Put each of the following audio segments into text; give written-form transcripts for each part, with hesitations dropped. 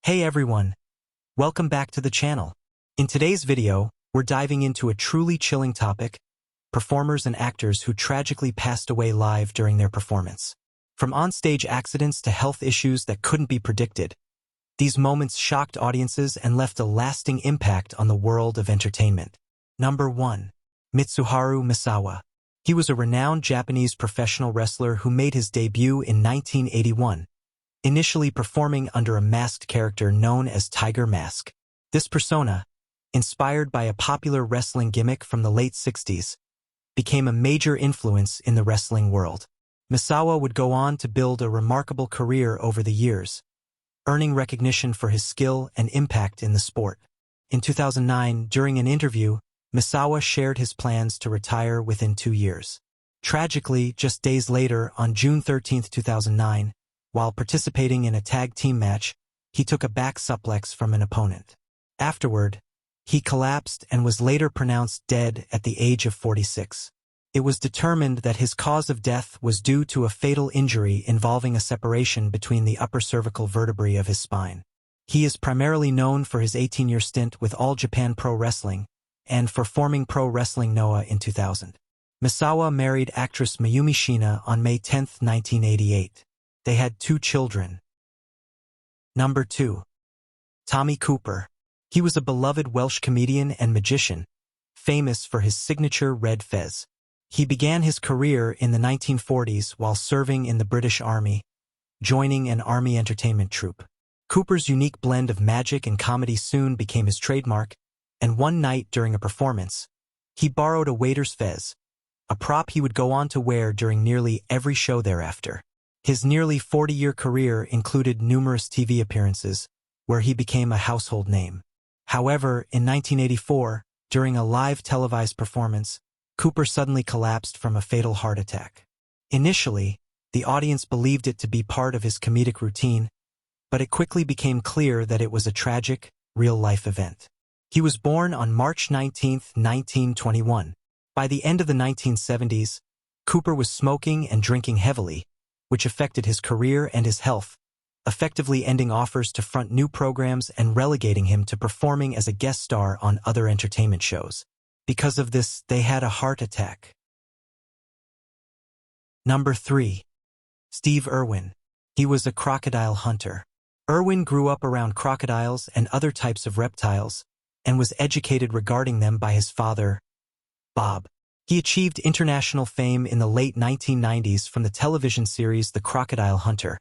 Hey everyone, welcome back to the channel. In today's video, we're diving into a truly chilling topic, performers and actors who tragically passed away live during their performance. From onstage accidents to health issues that couldn't be predicted, these moments shocked audiences and left a lasting impact on the world of entertainment. Number 1. Mitsuharu Misawa. He was a renowned Japanese professional wrestler who made his debut in 1981. Initially performing under a masked character known as Tiger Mask. This persona, inspired by a popular wrestling gimmick from the late 60s, became a major influence in the wrestling world. Misawa would go on to build a remarkable career over the years, earning recognition for his skill and impact in the sport. In 2009, during an interview, Misawa shared his plans to retire within 2 years. Tragically, just days later, on June 13, 2009, while participating in a tag team match, he took a back suplex from an opponent. Afterward, he collapsed and was later pronounced dead at the age of 46. It was determined that his cause of death was due to a fatal injury involving a separation between the upper cervical vertebrae of his spine. He is primarily known for his 18-year stint with All Japan Pro Wrestling and for forming Pro Wrestling Noah in 2000. Misawa married actress Mayumi Shina on May 10, 1988. They had 2 children. Number 2. Tommy Cooper. He was a beloved Welsh comedian and magician, famous for his signature red fez. He began his career in the 1940s while serving in the British Army, joining an army entertainment troupe. Cooper's unique blend of magic and comedy soon became his trademark, and one night during a performance, he borrowed a waiter's fez, a prop he would go on to wear during nearly every show thereafter. His nearly 40-year career included numerous TV appearances, where he became a household name. However, in 1984, during a live televised performance, Cooper suddenly collapsed from a fatal heart attack. Initially, the audience believed it to be part of his comedic routine, but it quickly became clear that it was a tragic, real-life event. He was born on March 19, 1921. By the end of the 1970s, Cooper was smoking and drinking heavily, which affected his career and his health, effectively ending offers to front new programs and relegating him to performing as a guest star on other entertainment shows. Because of this, they had a heart attack. Number 3. Steve Irwin. He was a crocodile hunter. Irwin grew up around crocodiles and other types of reptiles, and was educated regarding them by his father, Bob. He achieved international fame in the late 1990s from the television series The Crocodile Hunter,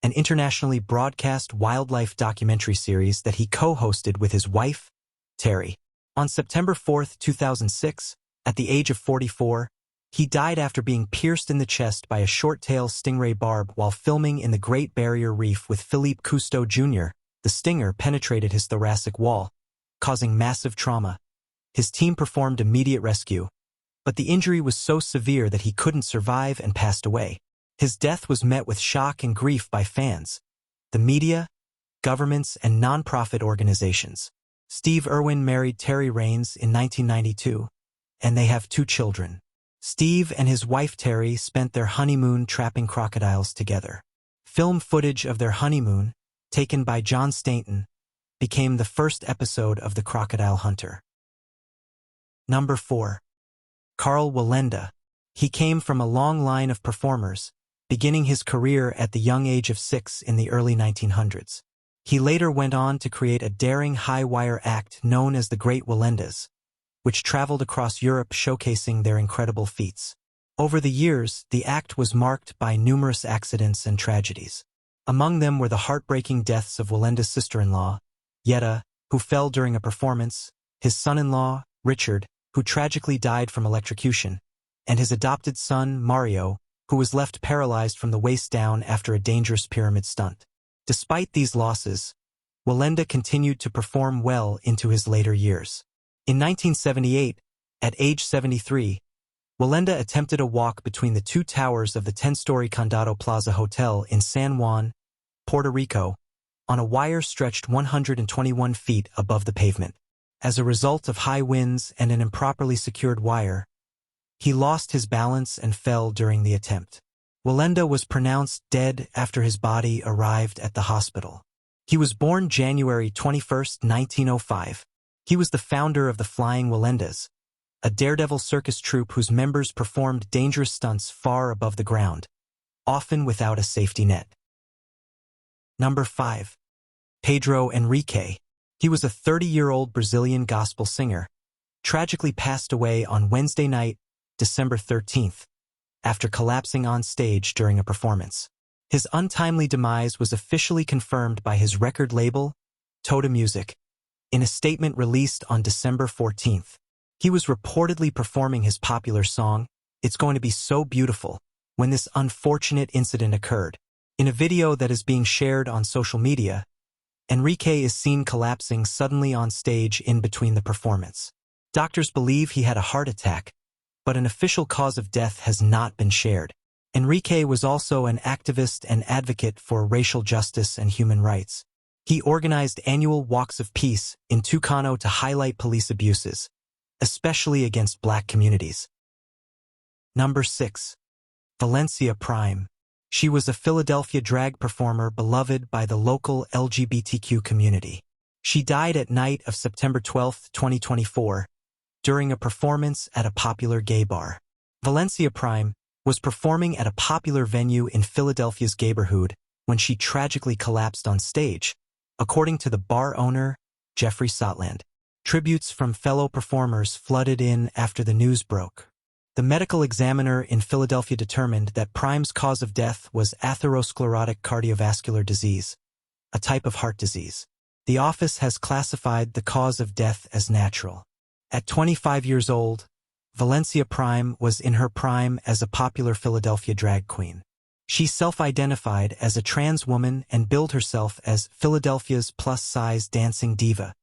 an internationally broadcast wildlife documentary series that he co-hosted with his wife, Terry. On September 4, 2006, at the age of 44, he died after being pierced in the chest by a short-tail stingray barb while filming in the Great Barrier Reef with Philippe Cousteau Jr. The stinger penetrated his thoracic wall, causing massive trauma. His team performed immediate rescue, but the injury was so severe that he couldn't survive and passed away. His death was met with shock and grief by fans, the media, governments, and non-profit organizations. Steve Irwin married Terry Raines in 1992, and they have 2 children. Steve and his wife Terry spent their honeymoon trapping crocodiles together. Film footage of their honeymoon, taken by John Stainton, became the first episode of The Crocodile Hunter. Number 4. Karl Wenda. He came from a long line of performers, beginning his career at the young age of 6 in the early 1900s. He later went on to create a daring high-wire act known as the Great Walendas, which traveled across Europe showcasing their incredible feats. Over the years, the act was marked by numerous accidents and tragedies. Among them were the heartbreaking deaths of Walenda's sister-in-law, Yetta, who fell during a performance, his son-in-law, Richard, who tragically died from electrocution, and his adopted son, Mario, who was left paralyzed from the waist down after a dangerous pyramid stunt. Despite these losses, Wenda continued to perform well into his later years. In 1978, at age 73, Wenda attempted a walk between the 2 towers of the 10-story Condado Plaza Hotel in San Juan, Puerto Rico, on a wire stretched 121 feet above the pavement. As a result of high winds and an improperly secured wire, he lost his balance and fell during the attempt. Wenda was pronounced dead after his body arrived at the hospital. He was born January 21, 1905. He was the founder of the Flying Walendas, a daredevil circus troupe whose members performed dangerous stunts far above the ground, often without a safety net. Number 5. Pedro Enrique. He was a 30-year-old Brazilian gospel singer, tragically passed away on Wednesday night, December 13th, after collapsing on stage during a performance. His untimely demise was officially confirmed by his record label, Toda Music, in a statement released on December 14th. He was reportedly performing his popular song, "It's Going to Be So Beautiful," when this unfortunate incident occurred. In a video that is being shared on social media, Enrique is seen collapsing suddenly on stage in between the performance. Doctors believe he had a heart attack, but an official cause of death has not been shared. Enrique was also an activist and advocate for racial justice and human rights. He organized annual walks of peace in Tucano to highlight police abuses, especially against black communities. Number 6. Valencia Prime. She was a Philadelphia drag performer beloved by the local LGBTQ community. She died at night of September 12, 2024, during a performance at a popular gay bar. Valencia Prime was performing at a popular venue in Philadelphia's neighborhood when she tragically collapsed on stage, according to the bar owner, Jeffrey Sotland. Tributes from fellow performers flooded in after the news broke. The medical examiner in Philadelphia determined that Prime's cause of death was atherosclerotic cardiovascular disease, a type of heart disease. The office has classified the cause of death as natural. At 25 years old, Valencia Prime was in her prime as a popular Philadelphia drag queen. She self-identified as a trans woman and billed herself as Philadelphia's plus-size dancing diva.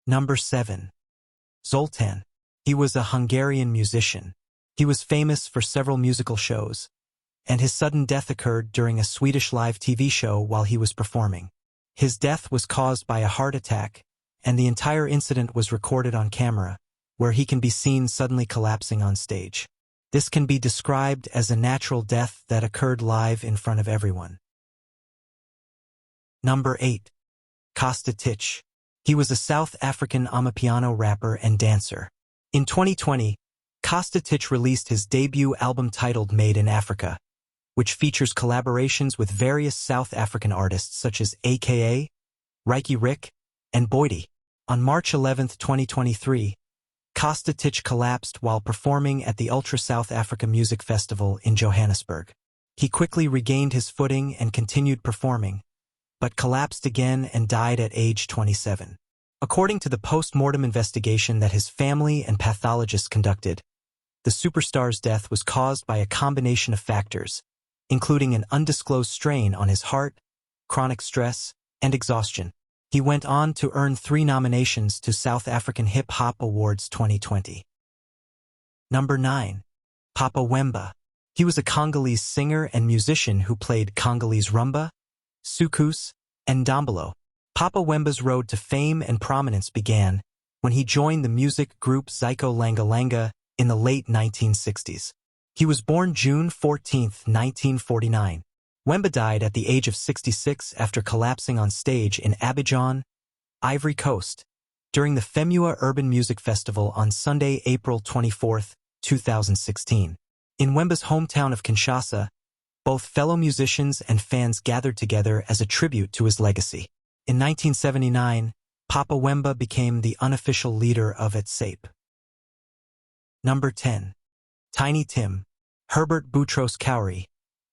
Number 7. Zultan. He was a Hungarian musician. He was famous for several musical shows, and his sudden death occurred during a Swedish live TV show while he was performing. His death was caused by a heart attack, and the entire incident was recorded on camera, where he can be seen suddenly collapsing on stage. This can be described as a natural death that occurred live in front of everyone. Number 8. Cati. He was a South African amapiano rapper and dancer. In 2020, Cati released his debut album titled Made in Africa, which features collaborations with various South African artists such as AKA, Rikey Rick, and Boydie. On March 11, 2023, Cati collapsed while performing at the Ultra South Africa Music Festival in Johannesburg. He quickly regained his footing and continued performing, but collapsed again and died at age 27. According to the post-mortem investigation that his family and pathologists conducted, the superstar's death was caused by a combination of factors, including an undisclosed strain on his heart, chronic stress, and exhaustion. He went on to earn 3 nominations to South African Hip Hop Awards 2020. Number 9. Papa Wemba. He was a Congolese singer and musician who played Congolese rumba, soukous, and dombolo. Papa Wemba's road to fame and prominence began when he joined the music group Zyko Langa Langa in the late 1960s. He was born June 14, 1949. Wemba died at the age of 66 after collapsing on stage in Abidjan, Ivory Coast, during the Femua Urban Music Festival on Sunday, April 24, 2016. In Wemba's hometown of Kinshasa, both fellow musicians and fans gathered together as a tribute to his legacy. In 1979, Papa Wemba became the unofficial leader of ETSAPE. Number 10. Tiny Tim. Herbert Boutros Cowrie,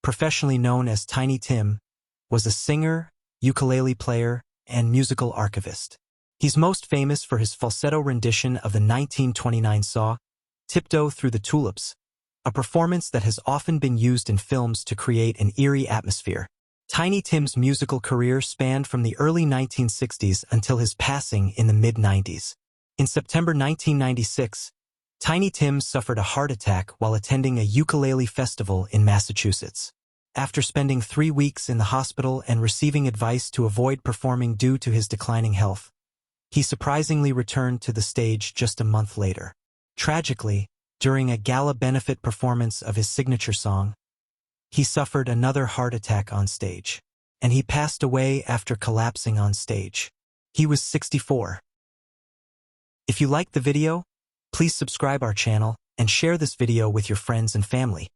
professionally known as Tiny Tim, was a singer, ukulele player, and musical archivist. He's most famous for his falsetto rendition of the 1929 song, Tiptoe Through the Tulips, a performance that has often been used in films to create an eerie atmosphere. Tiny Tim's musical career spanned from the early 1960s until his passing in the mid-90s. In September 1996, Tiny Tim suffered a heart attack while attending a ukulele festival in Massachusetts. After spending 3 weeks in the hospital and receiving advice to avoid performing due to his declining health, he surprisingly returned to the stage just a month later. Tragically, during a gala benefit performance of his signature song, he suffered another heart attack on stage. and he passed away after collapsing on stage. He was 64. If you liked the video, please subscribe our channel and share this video with your friends and family.